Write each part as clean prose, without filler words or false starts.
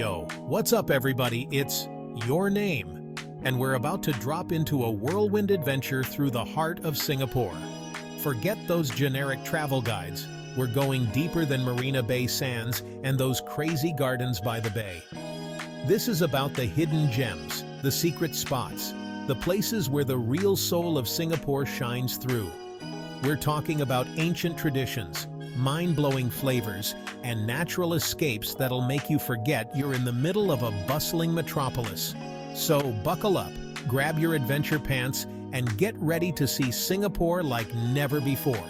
Yo, what's up everybody? It's Your Name, and we're about to drop into a whirlwind adventure through the heart of Singapore. Forget those generic travel guides. We're going deeper than Marina Bay Sands and those crazy gardens by the bay. This is about the hidden gems, the secret spots, the places where the real soul of Singapore shines through. We're talking about ancient traditions, mind-blowing flavors, and natural escapes that'll make you forget you're in the middle of a bustling metropolis. So buckle up, grab your adventure pants, and get ready to see Singapore like never before.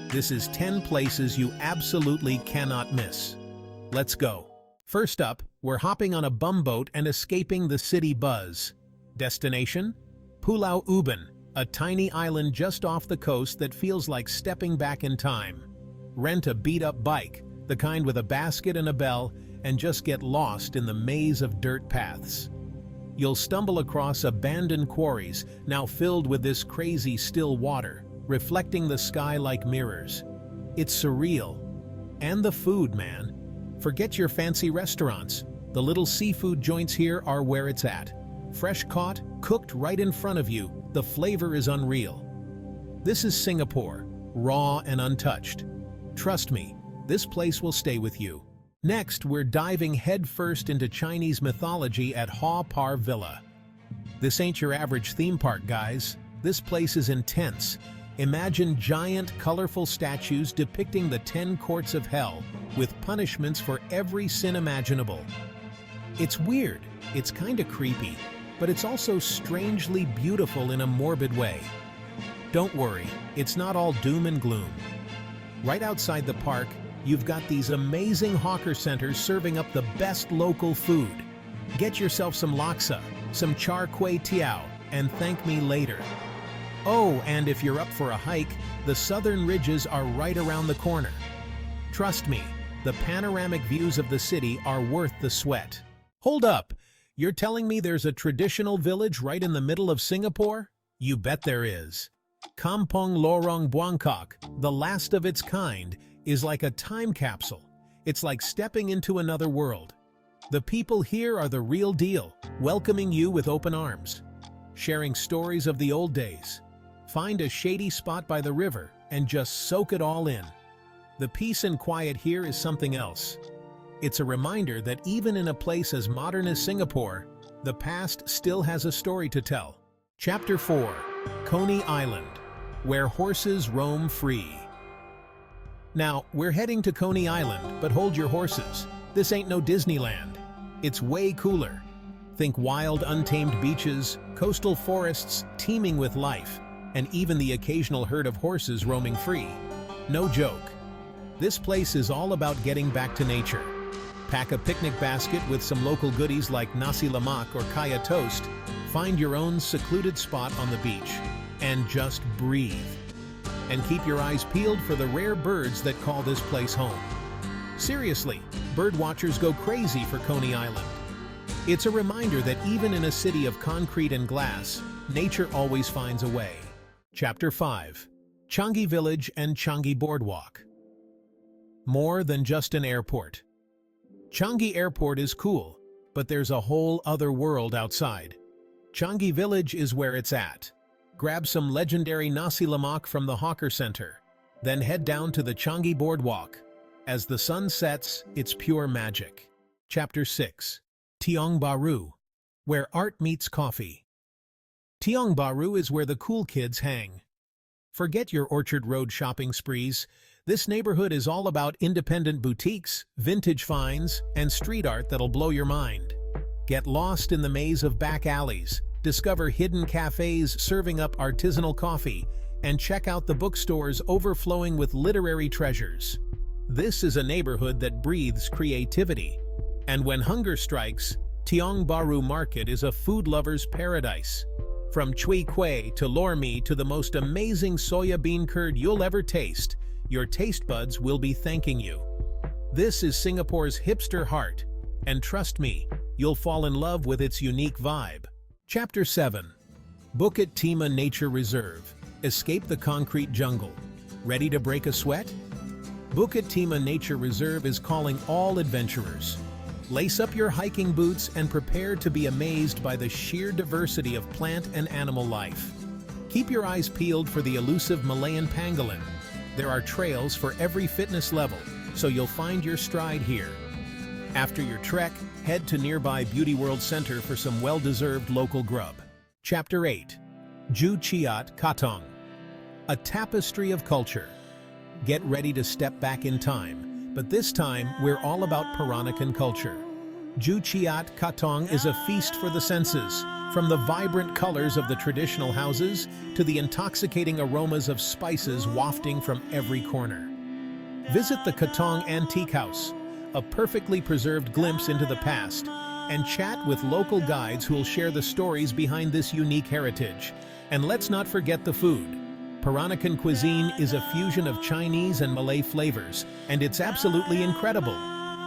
This is 10 places you absolutely cannot miss. Let's go. First up, we're hopping on a bumboat and escaping the city buzz. Destination? Pulau Ubin, a tiny island just off the coast that feels like stepping back in time. Rent a beat-up bike, the kind with a basket and a bell, and just get lost in the maze of dirt paths. You'll stumble across abandoned quarries, now filled with this crazy still water, reflecting the sky like mirrors. It's surreal. And the food, man. Forget your fancy restaurants. The little seafood joints here are where it's at. Fresh caught, cooked right in front of you, the flavor is unreal. This is Singapore, raw and untouched. Trust me, this place will stay with you. Next, we're diving headfirst into Chinese mythology at Haw Par Villa. This ain't your average theme park, guys. This place is intense. Imagine giant, colorful statues depicting the 10 courts of hell, with punishments for every sin imaginable. It's weird, it's kinda creepy, but it's also strangely beautiful in a morbid way. Don't worry, it's not all doom and gloom. Right outside the park, you've got these amazing hawker centers serving up the best local food. Get yourself some laksa, some char kway teow, and thank me later. Oh, and if you're up for a hike, the southern ridges are right around the corner. Trust me, the panoramic views of the city are worth the sweat. Hold up! You're telling me there's a traditional village right in the middle of Singapore? You bet there is. Kampong Lorong Buangkok, the last of its kind, is like a time capsule. It's like stepping into another world. The people here are the real deal, welcoming you with open arms, sharing stories of the old days. Find a shady spot by the river and just soak it all in. The peace and quiet here is something else. It's a reminder that even in a place as modern as Singapore, the past still has a story to tell. Chapter 4. Coney Island, where horses roam free. Now, we're heading to Coney Island, but hold your horses. This ain't no Disneyland. It's way cooler. Think wild, untamed beaches, coastal forests teeming with life, and even the occasional herd of horses roaming free. No joke. This place is all about getting back to nature. Pack a picnic basket with some local goodies like nasi lemak or kaya toast, find your own secluded spot on the beach, and just breathe. And keep your eyes peeled for the rare birds that call this place home. Seriously, bird watchers go crazy for Coney Island. It's a reminder that even in a city of concrete and glass, nature always finds a way. Chapter 5. Changi Village and Changi Boardwalk. More than just an airport. Changi Airport is cool, but there's a whole other world outside. Changi Village is where it's at. Grab some legendary nasi lemak from the hawker center, then head down to the Changi Boardwalk. As the sun sets, it's pure magic. Chapter 6. Tiong Bahru, where art meets coffee. Tiong Bahru is where the cool kids hang. Forget your Orchard Road shopping sprees. This neighborhood is all about independent boutiques, vintage finds, and street art that'll blow your mind. Get lost in the maze of back alleys, discover hidden cafes serving up artisanal coffee, and check out the bookstores overflowing with literary treasures. This is a neighborhood that breathes creativity. And when hunger strikes, Tiong Bahru Market is a food lover's paradise. From chui kueh to lor mee to the most amazing soya bean curd you'll ever taste, your taste buds will be thanking you. This is Singapore's hipster heart, and trust me, you'll fall in love with its unique vibe. Chapter 7. Bukit Timah Nature Reserve. Escape the concrete jungle. Ready to break a sweat? Bukit Timah Nature Reserve is calling all adventurers. Lace up your hiking boots and prepare to be amazed by the sheer diversity of plant and animal life. Keep your eyes peeled for the elusive Malayan pangolin. There are trails for every fitness level, so you'll find your stride here. After your trek, head to nearby Beauty World Center for some well-deserved local grub. Chapter 8. Ju Chiat Katong. A tapestry of culture. Get ready to step back in time, but this time we're all about Peranakan culture. Ju Chiat Katong is a feast for the senses, from the vibrant colors of the traditional houses to the intoxicating aromas of spices wafting from every corner. Visit the Katong Antique House, a perfectly preserved glimpse into the past, and chat with local guides who'll share the stories behind this unique heritage. And let's not forget the food. Peranakan cuisine is a fusion of Chinese and Malay flavors, and it's absolutely incredible.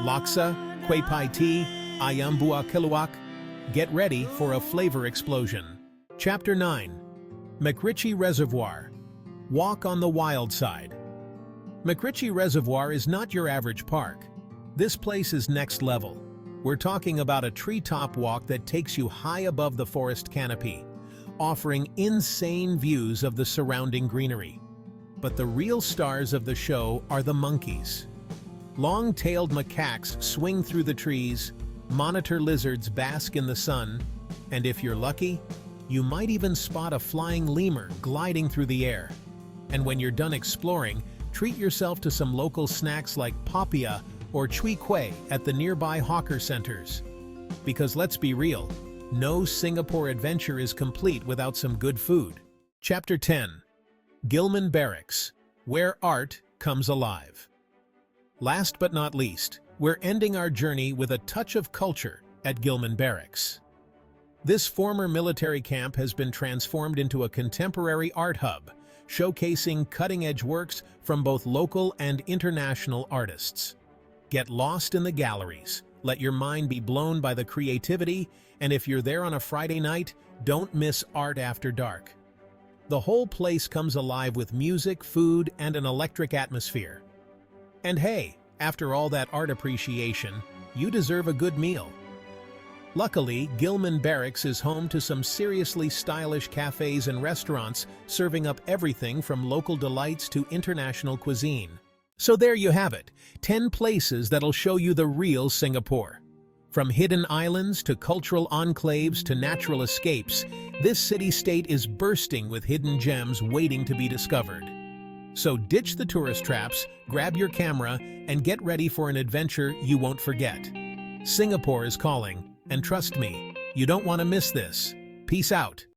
Laksa, kueh pie tea, ayam buah keluak. Get ready for a flavor explosion. Chapter 9. McRitchie Reservoir. Walk on the wild side. McRitchie Reservoir is not your average park. This place is next level. We're talking about a treetop walk that takes you high above the forest canopy, offering insane views of the surrounding greenery. But the real stars of the show are the monkeys. Long-tailed macaques swing through the trees, monitor lizards bask in the sun, and if you're lucky, you might even spot a flying lemur gliding through the air. And when you're done exploring, treat yourself to some local snacks like papaya or chui kueh at the nearby hawker centers. Because let's be real, no Singapore adventure is complete without some good food. Chapter 10. Gillman Barracks, where art comes alive. Last but not least, we're ending our journey with a touch of culture at Gillman Barracks. This former military camp has been transformed into a contemporary art hub, showcasing cutting-edge works from both local and international artists. Get lost in the galleries, let your mind be blown by the creativity, and if you're there on a Friday night, don't miss Art After Dark. The whole place comes alive with music, food, and an electric atmosphere. And hey, after all that art appreciation, you deserve a good meal. Luckily, Gillman Barracks is home to some seriously stylish cafes and restaurants serving up everything from local delights to international cuisine. So there you have it, 10 places that'll show you the real Singapore. From hidden islands to cultural enclaves to natural escapes, this city-state is bursting with hidden gems waiting to be discovered. So ditch the tourist traps, grab your camera, and get ready for an adventure you won't forget. Singapore is calling, and trust me, you don't want to miss this. Peace out.